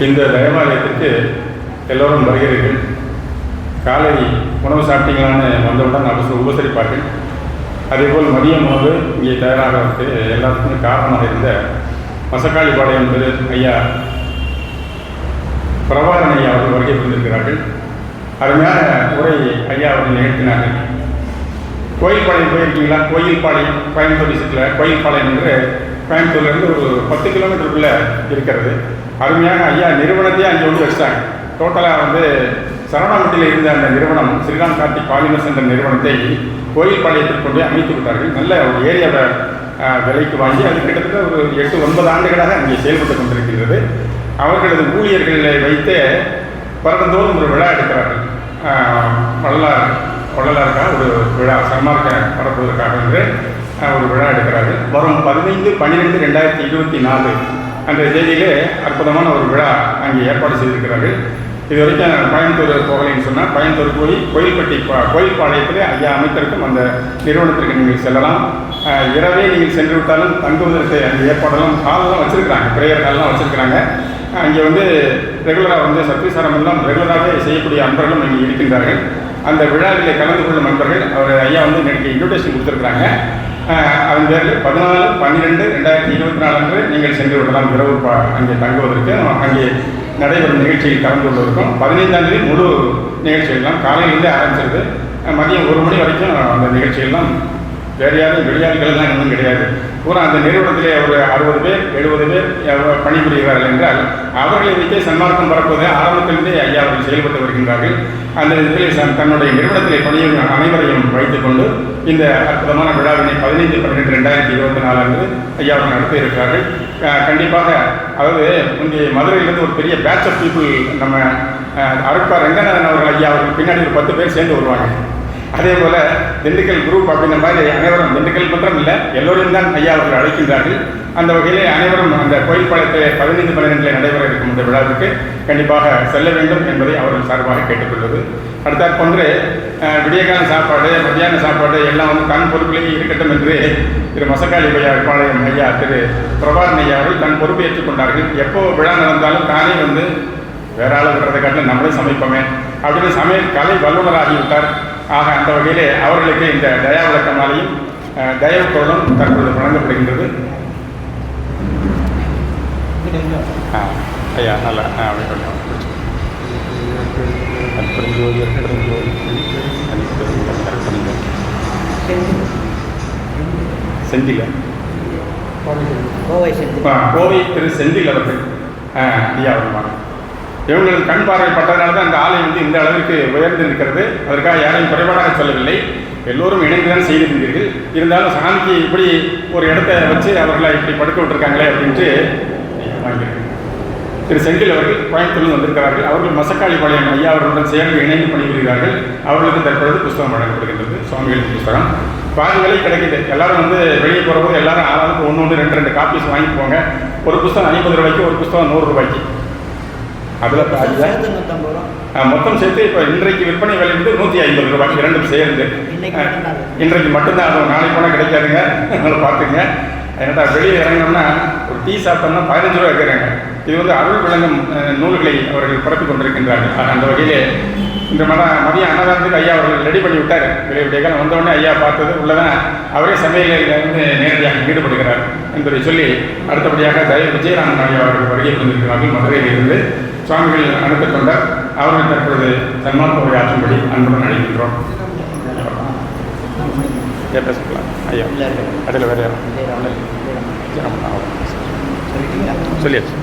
இந்த தேவாலயத்திற்கு எல்லோரும் வருகிறீர்கள். காலை உணவு சாப்பிட்டீங்களான்னு வந்தவுடன் அவசர உபசரிப்பார்கள். அதேபோல் மதிய உணவு இங்கே தயாராகிறதுக்கு எல்லாத்துக்குமே காரணமாக இருந்த மசக்காளிப்பாளையம் திரு ஐயா பிரபாகரன் ஐயா அவர்கள் வருகை புரிந்திருக்கிறார்கள். அருமையான உரை ஐயா அவர்கள் நிகழ்த்தினார்கள். கோயில்பாளையம் போயிருக்கீங்களா? கோயில்பாளையம் கோயம்புத்தூர் டிஸ்ட்ரிக்டில் கோயில்பாளையம் என்று கோயம்புத்தூர்லேருந்து ஒரு 10 கிலோமீட்டருக்குள்ளே இருக்கிறது. அருமையாக ஐயா நிறுவனத்தையே அங்கே வந்து வச்சுட்டாங்க. டோட்டலாக சரவணாமட்டியில் இருந்த அந்த நிறுவனம் ஸ்ரீராம் கார்த்திக் பாலிமர்ஸ் என்ற நிறுவனத்தை கோயில்பாளையத்திற்கு கொண்டு அமைத்து விட்டார்கள். நல்ல ஒரு ஏரியாவை விலைக்கு வாங்கி அது கிட்டத்தட்ட ஒரு 8-9 ஆண்டுகளாக அங்கே செயல்பட்டு கொண்டிருக்கின்றது. அவர்களது ஊழியர்களை வைத்து வருடந்தோறும் ஒரு விழா எடுக்கிறார்கள். வள்ளலாருக்காக ஒரு விழா சன்மார்க்க பரப்புவதற்காக என்று ஒரு விழா எடுக்கிறார்கள். வரும் 15/12/2024 அன்றைய தேதியிலே அற்புதமான ஒரு விழா அங்கே ஏற்பாடு செய்திருக்கிறார்கள். இது வரைக்கும் கோயம்புத்தூர் போகலைன்னு சொன்னால் கோயம்புத்தூர் போய் கோயில்பாளையத்தில் ஐயா அமைத்திருக்கும் அந்த நிறுவனத்திற்கு நீங்கள் செல்லலாம். இரவே நீங்கள் சென்று விட்டாலும் தங்குவதற்கு அந்த ஏற்பாடெல்லாம் ஹால்லாம் வச்சுருக்கிறாங்க, ப்ரேயர் ஹால்லாம் வச்சுருக்கிறாங்க. அங்கே ரெகுலராக சத்விசாரம் எல்லாம் ரெகுலராகவே செய்யக்கூடிய அன்பர்களும் இங்கே இருக்கின்றார்கள். அந்த விழாவில் கலந்து கொள்ளும் அன்பர்கள் அவர் ஐயா எனக்கு இன்விடேஷன் கொடுத்துருக்குறாங்க. அதன் பேரில் 14/12/2024 அன்று நீங்கள் சென்று விடலாம். இரவு அங்கே தங்குவதற்கு அங்கே நடைபெறும் நிகழ்ச்சியில் கலந்து கொள்வதற்கும் 15ஆம் தேதி முழு நிகழ்ச்சிகள்லாம் காலையிலேருந்தே ஆரம்பிச்சிருது. மதியம் 1 மணி வரைக்கும் அந்த நிகழ்ச்சிகள்லாம் வேறு யாரும் வெளியாட்கள்லாம் இன்னும் கிடையாது. பூரா அந்த நிறுவனத்திலே ஒரு 60 பேர் 70 பேர் பணிபுரிகிறார்கள் என்றால் அவர்களை வைத்தே சன்மார்க்கம் பரப்புவதை ஆரம்பத்திலிருந்தே ஐயா அவர்கள் செயல்பட்டு வருகின்றார்கள். அந்த இதில் தன்னுடைய நிறுவனத்திலே பணியும் அனைவரையும் வைத்துக்கொண்டு இந்த அற்புதமான விழாவினை 15/12/2024 அன்று ஐயா அவர்கள் நடத்த இருக்கிறார்கள். கண்டிப்பாக இங்கே மதுரையிலிருந்து ஒரு பெரிய பேட்ச் ஆஃப் பீப்புள் நம்ம அருட்பா ரங்கநாதன் அவர்கள் ஐயா அவர்கள் பின்னாடி ஒரு 10 பேர் சேர்ந்து வருவாங்க. அதே போல் திண்டுக்கல் குரூப் அப்படின்ற மாதிரி அனைவரும் திண்டுக்கல் மட்டும் இல்லை எல்லோரும் தான் ஐயா அவர்கள் அழைக்கின்றார்கள். அந்த வகையிலே அனைவரும் அந்த கோயில்பாளையத்தில் 15/12 நடைபெற இருக்கும் இந்த விழாவுக்கு கண்டிப்பாக செல்ல வேண்டும் என்பதை அவர்கள் சார்பாக கேட்டுக்கொள்வது. அடுத்தாற்போன்று விடியகால சாப்பாடு மத்தியான சாப்பாடு எல்லாம் தன் பொறுப்பிலேயே இருக்கட்டும் என்று திரு மசக்காளிப்பாளையம் ஐயா திரு பிரபாகரன் ஐயா அவர்கள் தன் பொறுப்பை ஏற்றுக்கொண்டார்கள். எப்போ விழா நடந்தாலும் தானே வேற ஆள் விடுறதை காட்டில் நம்மளே சமைப்போமே அப்படின்னு சமையல் கலை வல்லுநராகிவிட்டார். ஆக அந்த வகையிலே அவர்களுக்கு இந்த தயா விளக்கமாலையும் தயவு குரலும் தற்பொழுது வழங்கப்படுகின்றது. ஐயா நல்லா செந்தில் கோவை திரு செந்தில் அவர்கள் ஐயா வருவாங்க. இவங்களுக்கு கண் பார்வை பட்டதனால தான் அந்த ஆலயம் இந்த அளவிற்கு உயர்ந்து இருக்கிறது. அதற்காக யாரையும் குறைபாடாக சொல்லவில்லை, எல்லோரும் இணைந்துதான் செய்திருந்தீர்கள். இருந்தாலும் சாமிக்கு இப்படி ஒரு இடத்த வச்சு அவர்களை இப்படி படுக்க விட்டுருக்காங்களே அப்படின்ட்டு வாங்கியிருக்கேன். திரு செந்தில் அவர்கள் கோயம்புத்தூரில் வந்திருக்கிறார்கள். அவர்கள் மசக்காளிப்பாளையம் ஐயா அவர்களுடன் சேர்ந்து இணைந்து பணிபுரிகிறார்கள். அவர்களுக்கு தற்பொழுது புஸ்தகம் வழங்கப்படுகின்றது. சுவாமிகளின் புஸ்தகம் பாதி விலை கிடைக்குது. எல்லாரும் வெளியே போகிறபோது எல்லாரும் ஆளாளுக்கு 1 2 காப்பீஸ் வாங்கிட்டு போங்க. ஒரு புஸ்தகம் 50 ரூபாய்க்கு, ஒரு புஸ்தகம் 100 ரூபாய்க்கு. அதில் மொத்தம் சேர்த்து இப்போ இன்றைக்கு விற்பனை விலை 150 ரூபாய், இரண்டும் சேர்ந்து. இன்றைக்கு மட்டும்தான், அது நாளைக்கு போனால் கிடைக்காதுங்க, அதனால் பார்த்துங்க. ஏன்னா வெளியே இறங்கினோம்னா ஒரு டீ சாப்பிட்டோம்னா 15 ரூபா வைக்கிறாங்க. இது அருள் விளங்கும் நூல்களை அவர்கள் பரப்பி கொண்டிருக்கின்றார்கள். அந்த வகையிலே இந்த மதியம் அன்னதானத்துக்கு ஐயா அவர்கள் ரெடி பண்ணி விட்டார். விடைகாலம் வந்தவுடனே ஐயா பார்த்தது உள்ளதான் அவரே சமையலில் நேரடியாக ஈடுபடுகிறார் என்பதை சொல்லி அடுத்தபடியாக விஜயராமன் ஐயா அவர்கள் வருகை கொண்டிருக்கிறார்கள். மதுரையில் இருந்து சுவாமிகள் அனுப்பிக் கொண்டார். அவர்கள் தற்பொழுது சன்மார்க்க உரை ஆற்றும்படி அன்புடன் அழைக்கின்றோம். பேசிக்கலாம் ஐயா. அடையில் வேறு யாரும் சொல்லியாச்சு.